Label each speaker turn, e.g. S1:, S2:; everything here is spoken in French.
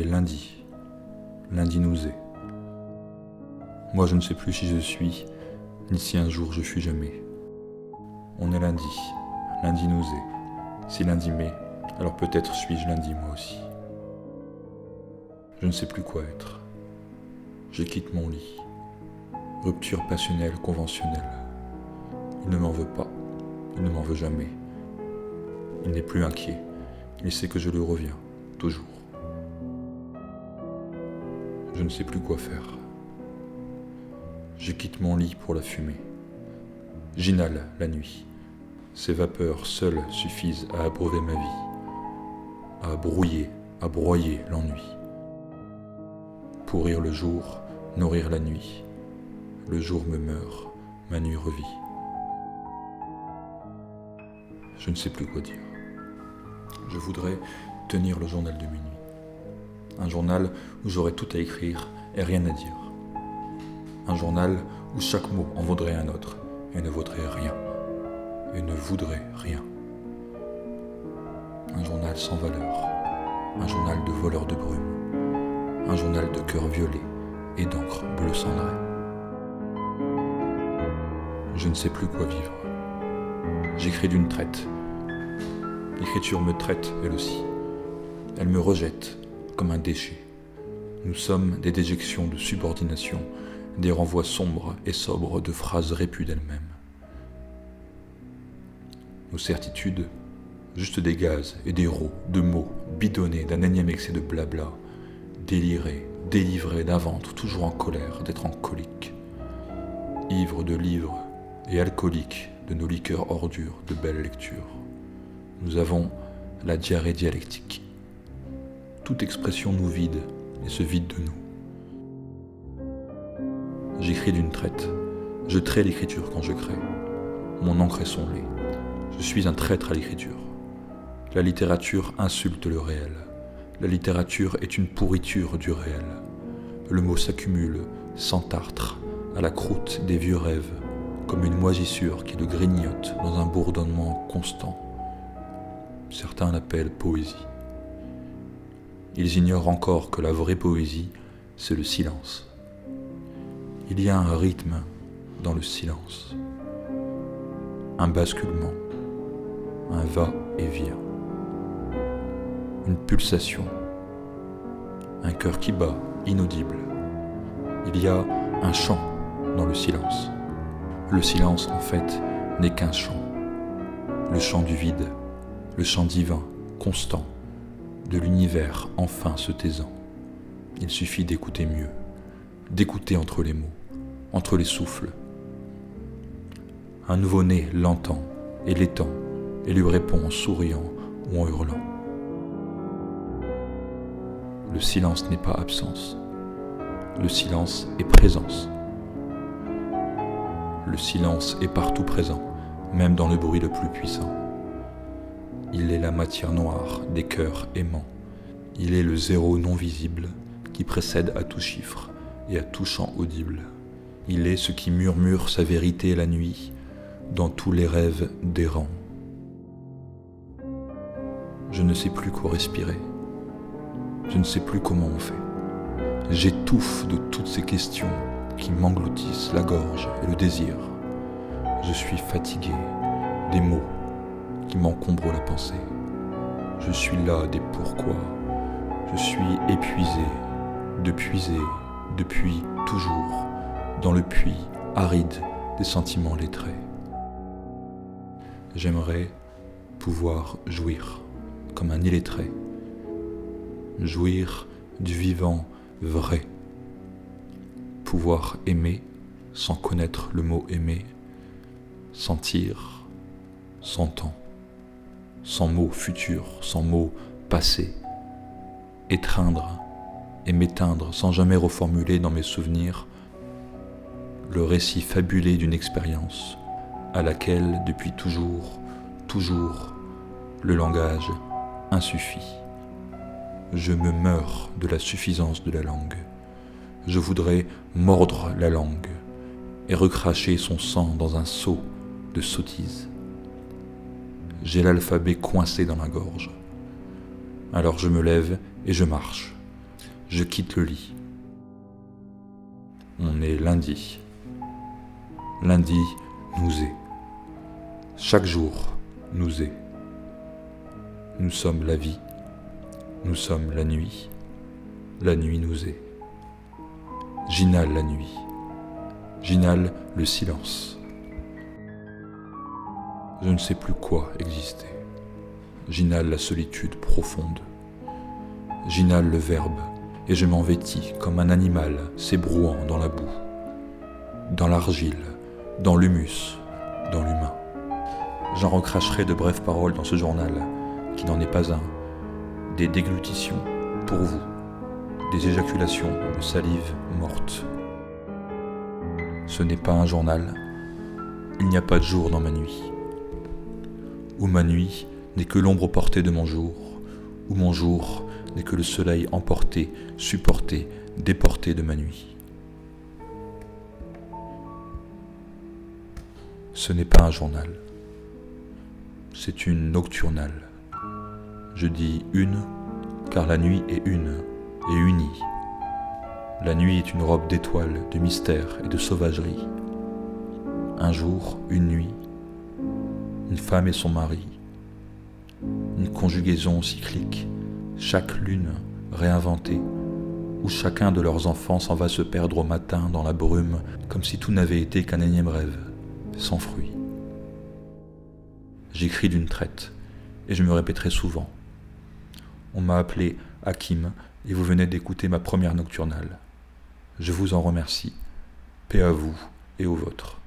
S1: lundi. Lundi nous est. Moi je ne sais plus si je suis, ni si un jour je fus jamais. On est lundi. Lundi nous est. Si lundi m'est, alors peut-être suis-je lundi moi aussi. Je ne sais plus quoi être. Je quitte mon lit. Rupture passionnelle, conventionnelle. Il ne m'en veut pas. Il ne m'en veut jamais. Il n'est plus inquiet. Il sait que je lui reviens, toujours. Je ne sais plus quoi faire. Je quitte mon lit pour la fumée. J'inhale la nuit. Ces vapeurs seules suffisent à abreuver ma vie, à brouiller, à broyer l'ennui. Pourrir le jour, nourrir la nuit. Le jour me meurt, ma nuit revit. Je ne sais plus quoi dire. Je voudrais tenir le journal de minuit. Un journal où j'aurais tout à écrire et rien à dire. Un journal où chaque mot en vaudrait un autre et ne vaudrait rien. Et ne voudrait rien. Un journal sans valeur. Un journal de voleurs de brume. Un journal de cœur violet et d'encre bleu cendré. Je ne sais plus quoi vivre. J'écris d'une traite. L'écriture me traite, elle aussi. Elle me rejette comme un déchet. Nous sommes des déjections de subordination, des renvois sombres et sobres de phrases répues d'elles-mêmes. Nos certitudes, juste des gaz et des rots de mots bidonnés d'un énième excès de blabla, délirés, délivrés d'un ventre toujours en colère d'être en colique, ivre de livres et alcoolique de nos liqueurs ordures de belles lectures. Nous avons la diarrhée dialectique. Toute expression nous vide et se vide de nous. J'écris d'une traite. Je trais l'écriture quand je crée. Mon encre est son lait. Je suis un traître à l'écriture. La littérature insulte le réel. La littérature est une pourriture du réel. Le mot s'accumule, s'entartre, à la croûte des vieux rêves, comme une moisissure qui le grignote dans un bourdonnement constant. Certains l'appellent poésie. Ils ignorent encore que la vraie poésie, c'est le silence. Il y a un rythme dans le silence, un basculement, un va-et-vient, une pulsation, un cœur qui bat, inaudible. Il y a un chant dans le silence. Le silence, en fait, n'est qu'un chant. Le chant du vide, le chant divin, constant, de l'univers enfin se taisant. Il suffit d'écouter mieux, d'écouter entre les mots, entre les souffles. Un nouveau-né l'entend et l'étend et lui répond en souriant ou en hurlant. Le silence n'est pas absence. Le silence est présence. Le silence est partout présent, même dans le bruit le plus puissant. Il est la matière noire des cœurs aimants. Il est le zéro non visible qui précède à tout chiffre et à tout chant audible. Il est ce qui murmure sa vérité la nuit dans tous les rêves d'errants. Je ne sais plus quoi respirer. Je ne sais plus comment on fait. J'étouffe de toutes ces questions qui m'engloutissent la gorge et le désir. Je suis fatigué des mots qui m'encombrent la pensée. Je suis là des pourquoi. Je suis épuisé de puiser depuis toujours dans le puits aride des sentiments lettrés. J'aimerais pouvoir jouir comme un illettré, jouir du vivant vrai, pouvoir aimer sans connaître le mot aimer, sentir sans temps, sans mot futur, sans mot passé, étreindre et m'éteindre sans jamais reformuler dans mes souvenirs le récit fabulé d'une expérience à laquelle depuis toujours, le langage insuffit. Je me meurs de la suffisance de la langue. Je voudrais mordre la langue et recracher son sang dans un seau de sottise. J'ai l'alphabet coincé dans la gorge. Alors je me lève et je marche. je quitte le lit. On est lundi. Lundi nous est. Chaque jour nous est. Nous sommes la vie. Nous sommes la nuit. La nuit nous est. J'inhale la nuit. J'inhale le silence. Je ne sais plus quoi exister. J'inhale la solitude profonde. J'inhale le verbe et je m'en vêtis comme un animal s'ébrouant dans la boue, dans l'argile, dans l'humus, dans l'humain. J'en recracherai de brèves paroles dans ce journal, qui n'en est pas un, des déglutitions pour vous, des éjaculations de salive morte. Ce n'est pas un journal, il n'y a pas de jour dans ma nuit. Où ma nuit n'est que l'ombre portée de mon jour, où mon jour n'est que le soleil emporté, supporté, déporté de ma nuit. Ce n'est pas un journal, c'est une nocturnale. Je dis une, car la nuit est une et unie. La nuit est une robe d'étoiles, de mystère et de sauvagerie. Un jour, une nuit, une femme et son mari, une conjugaison cyclique, chaque lune réinventée, où chacun de leurs enfants s'en va se perdre au matin dans la brume, comme si tout n'avait été qu'un énième rêve, sans fruit. J'écris d'une traite, et je me répéterai souvent. On m'a appelé Hakim, et vous venez d'écouter ma première nocturnale. Je vous en remercie. Paix à vous et aux vôtres.